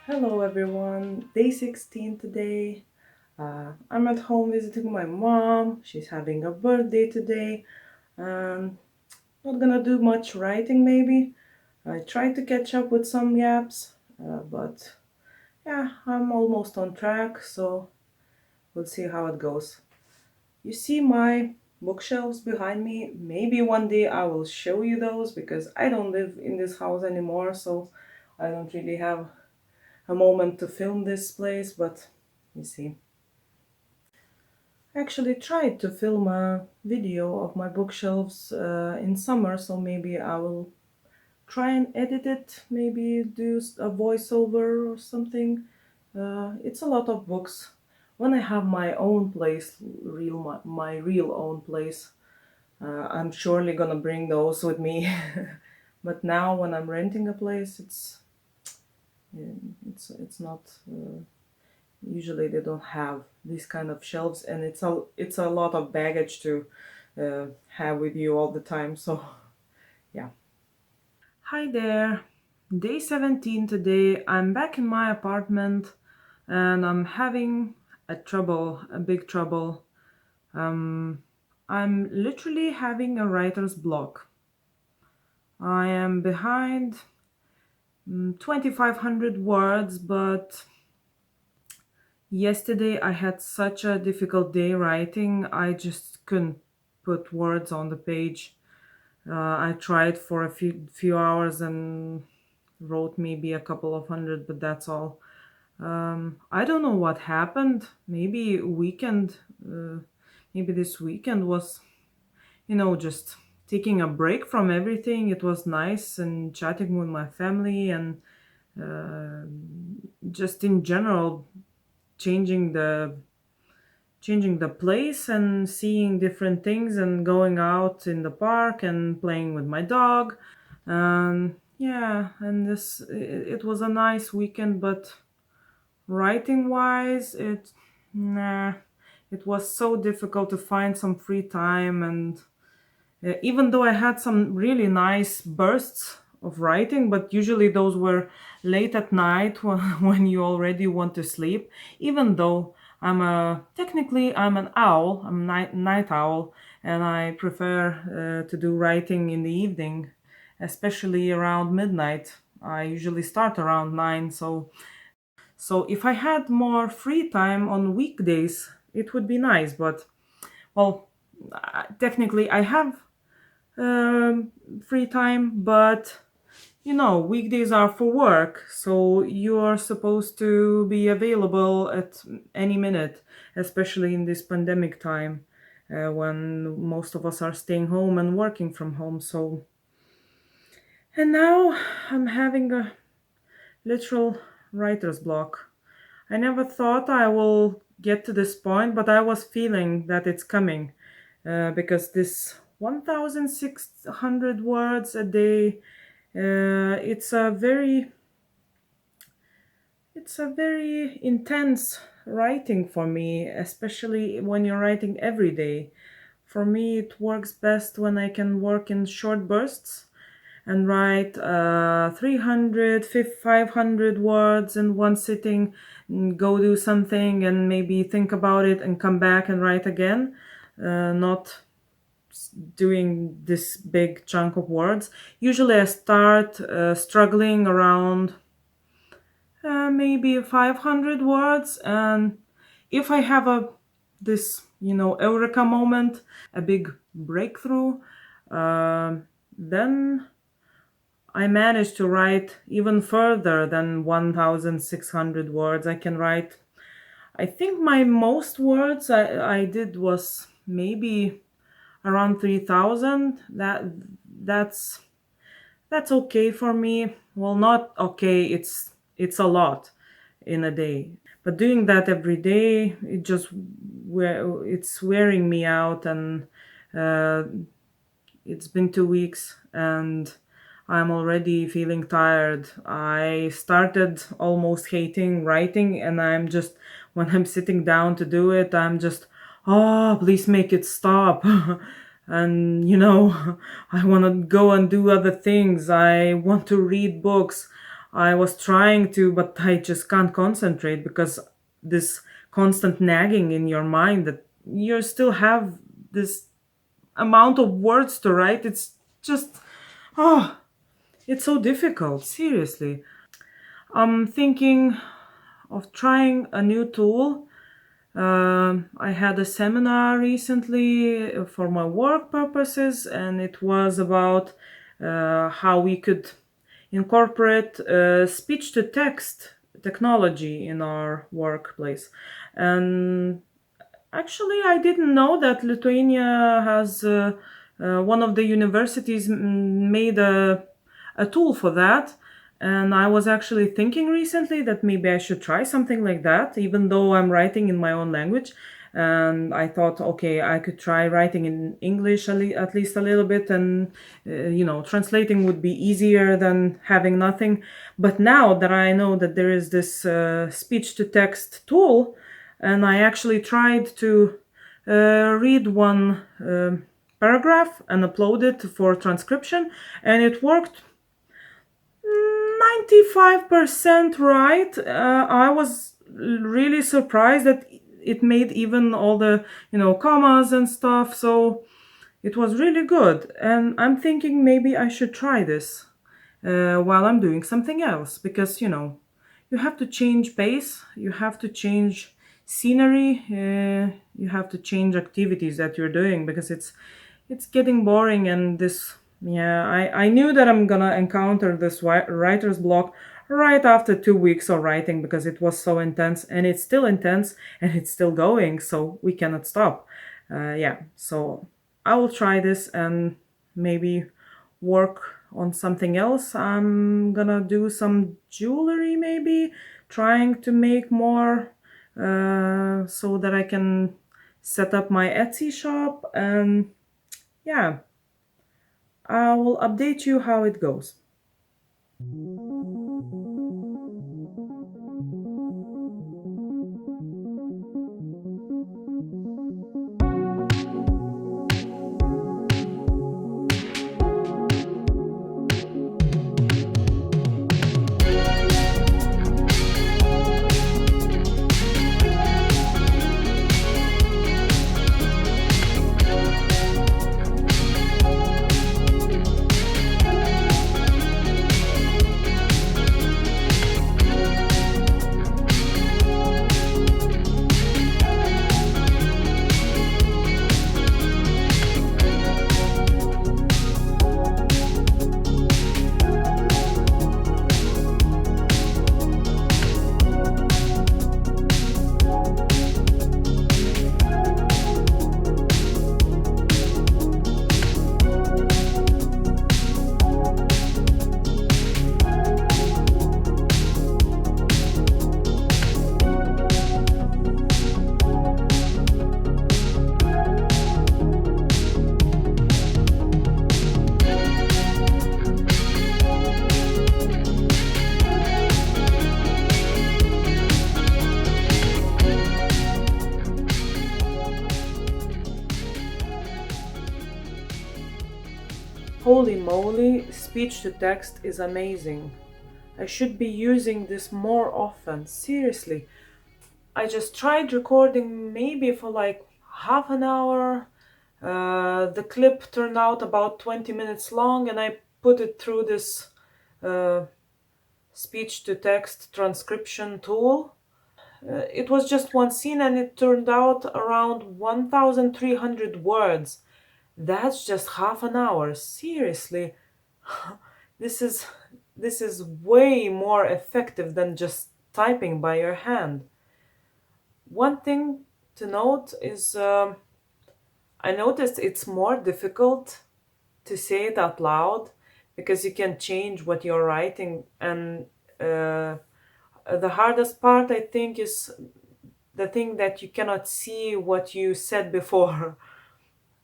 Hello everyone, day 16 today. I'm at home visiting my mom. She's having a birthday today. Not gonna do much writing maybe. I tried to catch up with some yaps, but yeah, I'm almost on track, so we'll see how it goes. You see my bookshelves behind me? Maybe one day I will show you those because I don't live in this house anymore, so I don't really have a moment to film this place, but you see. I actually tried to film a video of my bookshelves in summer, so maybe I will try and edit it, maybe do a voiceover or something. It's a lot of books. When I have my own place, my real own place, I'm surely gonna bring those with me. But now when I'm renting a place, it's not. Usually they don't have these kind of shelves, and it's a lot of baggage to have with you all the time. So yeah. Hi there. Day 17 today. I'm back in my apartment, and I'm having a big trouble. I'm literally having a writer's block. I am behind 2,500 words, but yesterday I had such a difficult day writing. I just couldn't put words on the page. I tried for a few hours and wrote maybe a couple of hundred, but that's all. I don't know what happened. Maybe this weekend was, just taking a break from everything. It was nice and chatting with my family and uh, just in general changing the changing the place and seeing different things and going out in the park and playing with my dog. Yeah, and it was a nice weekend, but writing wise, it was so difficult to find some free time. And even though I had some really nice bursts of writing, but usually those were late at night when you already want to sleep. Even though I'm an owl, I'm a night owl, and I prefer to do writing in the evening, especially around midnight. I usually start around 9, so if I had more free time on weekdays, it would be nice. But well, technically I have um, free time, but weekdays are for work, so you are supposed to be available at any minute, especially in this pandemic time when most of us are staying home and working from home. And now I'm having a literal writer's block. I never thought I will get to this point, but I was feeling that it's coming because this 1,600 words a day, it's a very intense writing for me, especially when you're writing every day. For me, it works best when I can work in short bursts and write 300, 500 words in one sitting, go do something and maybe think about it and come back and write again, not doing this big chunk of words. Usually I start struggling around maybe 500 words, and if I have this eureka moment, a big breakthrough, then I managed to write even further than 1,600 words. I can write, I think my most words I did was maybe around 3,000. That's that's okay for me. Well, not okay, it's a lot in a day. But doing that every day, it's wearing me out, and uh, it's been 2 weeks and I'm already feeling tired. I started almost hating writing, and when I'm sitting down to do it, I'm just, oh, please make it stop. And, I want to go and do other things. I want to read books. I was trying to, but I just can't concentrate because this constant nagging in your mind that you still have this amount of words to write. It's just, oh, it's so difficult, seriously. I'm thinking of trying a new tool. I had a seminar recently for my work purposes, and it was about how we could incorporate speech to text technology in our workplace. And actually, I didn't know that Lithuania has one of the universities made a tool for that. And I was actually thinking recently that maybe I should try something like that, even though I'm writing in my own language. And I thought, okay, I could try writing in English at least a little bit, and translating would be easier than having nothing. But now that I know that there is this speech to text tool, and I actually tried to read one paragraph and upload it for transcription, and it worked 95% right. I was really surprised that it made even all the commas and stuff, so it was really good. And I'm thinking maybe I should try this while I'm doing something else, because you have to change pace, you have to change scenery, you have to change activities that you're doing, because it's getting boring. And this, yeah, I knew that I'm gonna encounter this writer's block right after 2 weeks of writing, because it was so intense, and it's still intense, and it's still going, so we cannot stop. Yeah, so I will try this and maybe work on something else. I'm gonna do some jewelry, maybe trying to make more so that I can set up my Etsy shop. And yeah, I will update you how it goes. Holy moly, speech to text is amazing. I should be using this more often. Seriously. I just tried recording maybe for like half an hour. The clip turned out about 20 minutes long, and I put it through this uh, speech to text transcription tool. It was just one scene, and it turned out around 1,300 words. That's just half an hour. Seriously. This is this is way more effective than just typing by your hand. One thing to note is I noticed it's more difficult to say it out loud, because you can change what you're writing. And the hardest part, I think, is the thing that you cannot see what you said before.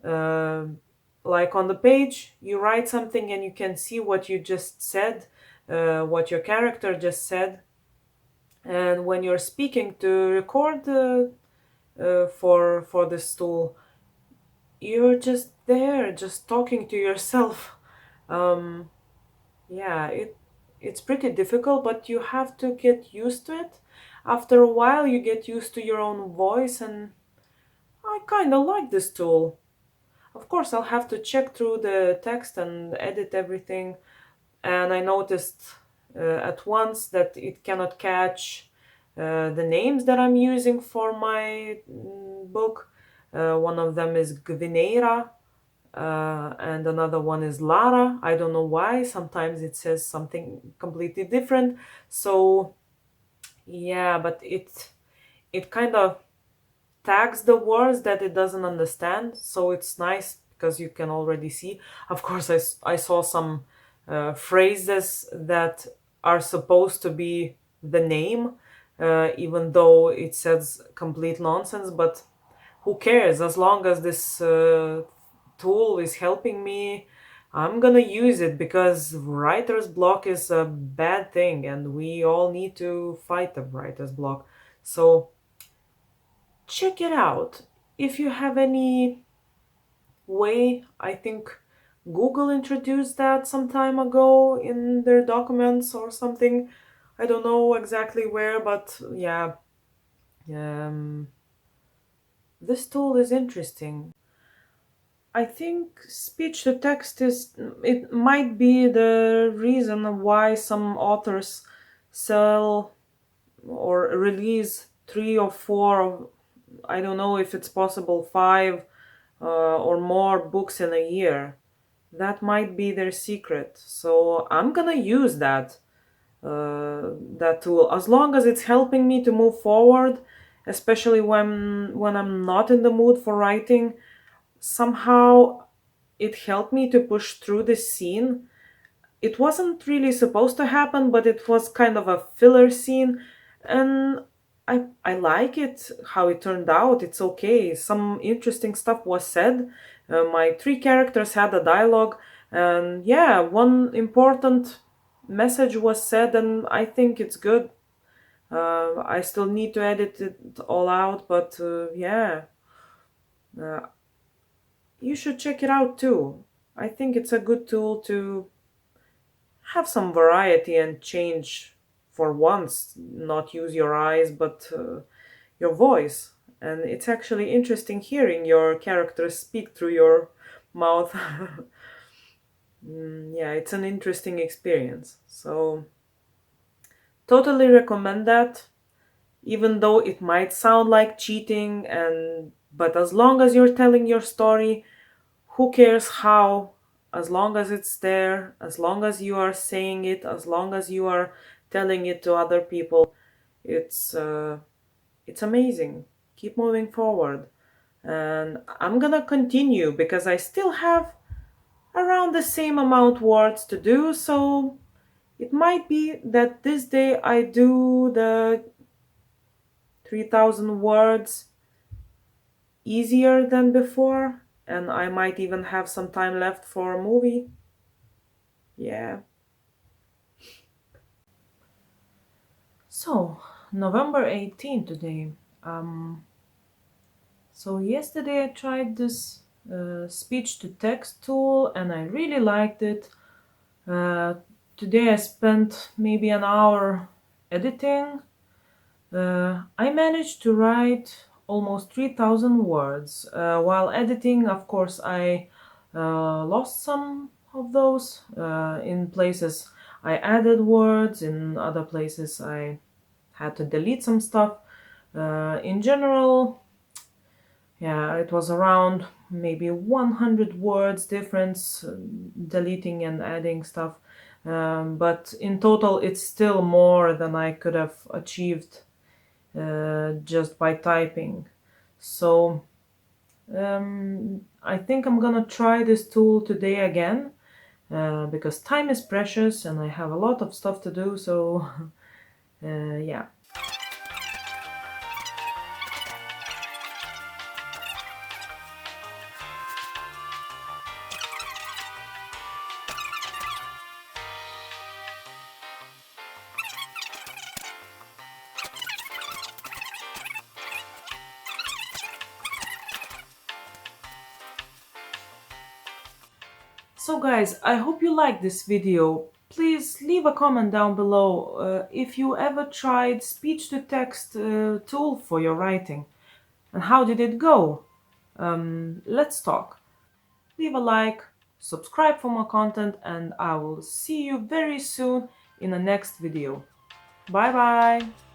Uh, like on the page, you write something and you can see what you just said, what your character just said. And when you're speaking to record for this tool, you're just there, just talking to yourself. Um, yeah, it's pretty difficult, but you have to get used to it. After a while, you get used to your own voice, and I kind of like this tool. Of course, I'll have to check through the text and edit everything. And I noticed at once that it cannot catch the names that I'm using for my book. One of them is Gvineira, and another one is Lara. I don't know why. Sometimes it says something completely different. So yeah, but it kind of tags the words that it doesn't understand. So it's nice because you can already see. Of course, I saw some phrases that are supposed to be the name, even though it says complete nonsense. But who cares? As long as this tool is helping me, I'm gonna use it, because writer's block is a bad thing and we all need to fight the writer's block. So check it out. If you have any way, I think Google introduced that some time ago in their documents or something. I don't know exactly where, but yeah, um, this tool is interesting. I think speech to text is, it might be the reason why some authors sell or release 3 or 4, I don't know if it's possible, 5 or more books in a year. That might be their secret. So I'm gonna use that tool, as long as it's helping me to move forward, especially when I'm not in the mood for writing. Somehow it helped me to push through this scene. It wasn't really supposed to happen, but it was kind of a filler scene, and I like it how it turned out. It's okay. Some interesting stuff was said. My 3 characters had a dialogue, and yeah, one important message was said, and I think it's good. I still need to edit it all out, but yeah, uh, you should check it out too. I think it's a good tool to have some variety and change for once, not use your eyes but your voice. And it's actually interesting hearing your characters speak through your mouth. Yeah, it's an interesting experience. So, totally recommend that, even though it might sound like cheating, and but as long as you're telling your story, who cares how? As long as it's there, as long as you are saying it, as long as you are telling it to other people, it's it's amazing. Keep moving forward. And I'm gonna continue because I still have around the same amount words to do, so it might be that this day I do the 3000 words easier than before, and I might even have some time left for a movie. Yeah. So, November 18 today. So yesterday I tried this speech-to-text tool and I really liked it. Uh, Today I spent maybe an hour editing. I managed to write almost 3000 words. While editing, of course, I lost some of those. In places I added words, in other places I had to delete some stuff. In general, yeah, it was around maybe 100 words difference, deleting and adding stuff. But in total, it's still more than I could have achieved just by typing. So I think I'm gonna try this tool today again, because time is precious and I have a lot of stuff to do. So yeah. So guys, I hope you liked this video. Please leave a comment down below if you ever tried speech-to-text tool for your writing, and how did it go? Let's talk. Leave a like, subscribe for more content, and I will see you very soon in the next video. Bye bye!